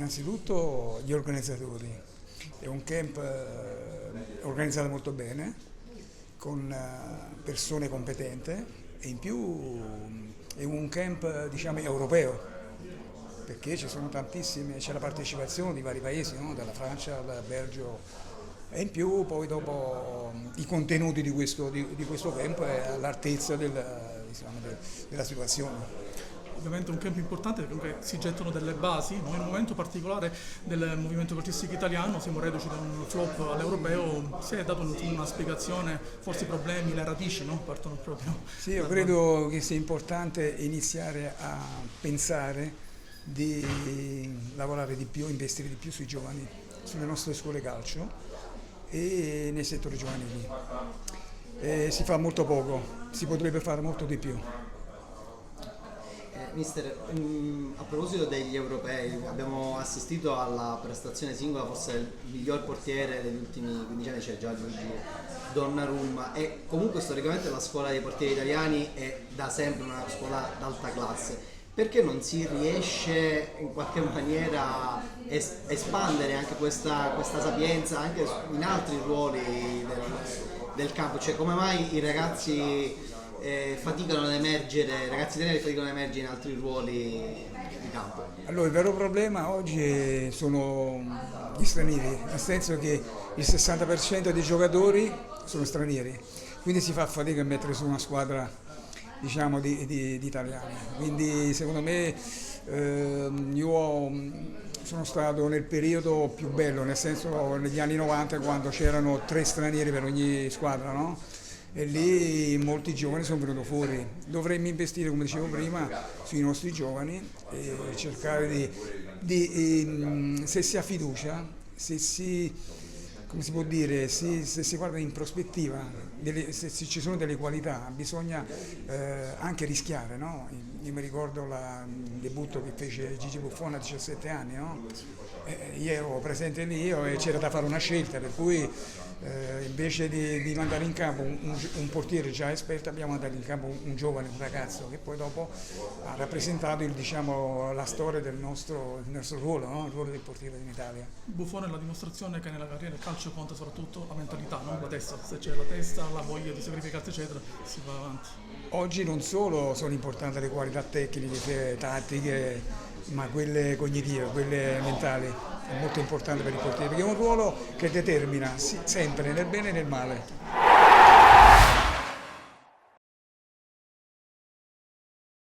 innanzitutto gli organizzatori. È un camp organizzato molto bene, con persone competenti e in più è un camp diciamo europeo, perché ci sono tantissime, c'è la partecipazione di vari paesi, no? Dalla Francia, dal Belgio e in più poi dopo i contenuti di questo camp è all'altezza della situazione. Ovviamente un campo importante perché comunque si gettano delle basi, noi in un momento particolare del movimento calcistico italiano siamo reduci da un flop all'europeo, si è dato una spiegazione, forse i problemi, le radici no? Partono proprio. Sì, io credo che sia importante iniziare a pensare di lavorare di più, investire di più sui giovani, sulle nostre scuole calcio e nei settori giovanili. Si fa molto poco, si potrebbe fare molto di più. Mister, a proposito degli europei, abbiamo assistito alla prestazione singola, forse il miglior portiere degli ultimi 15 anni, c'è Gianluigi Donnarumma, e comunque storicamente la scuola dei portieri italiani è da sempre una scuola d'alta classe. Perché non si riesce in qualche maniera a espandere anche questa sapienza anche in altri ruoli del campo? Cioè, come mai i ragazzi faticano ad emergere, i ragazzi italiani faticano ad emergere in altri ruoli di campo? Allora, il vero problema oggi sono gli stranieri, nel senso che il 60% dei giocatori sono stranieri, quindi si fa fatica a mettere su una squadra diciamo di italiani. Quindi secondo me io sono stato nel periodo più bello, nel senso negli anni 90 quando c'erano 3 stranieri per ogni squadra, no? E lì molti giovani sono venuti fuori. Dovremmo investire, come dicevo prima, sui nostri giovani e cercare se si ha fiducia, se si, come si può dire, se si guarda in prospettiva, se ci sono delle qualità, bisogna anche rischiare, no? Io mi ricordo il debutto che fece Gigi Buffon a 17 anni, no? Io ero presente lì e c'era da fare una scelta, per cui invece di mandare in campo un portiere già esperto abbiamo mandato in campo un giovane, un ragazzo che poi dopo ha rappresentato diciamo, la storia del nostro ruolo, no? Il ruolo del portiere in Italia. Buffon è la dimostrazione che nella carriera il calcio conta soprattutto la mentalità, non la testa. Se c'è la testa, la voglia di sacrificarsi eccetera, si va avanti. Oggi non solo sono importanti le qualità tecniche, tattiche, ma quelle cognitive, quelle mentali. È molto importante per il portiere perché è un ruolo che determina sempre nel bene e nel male.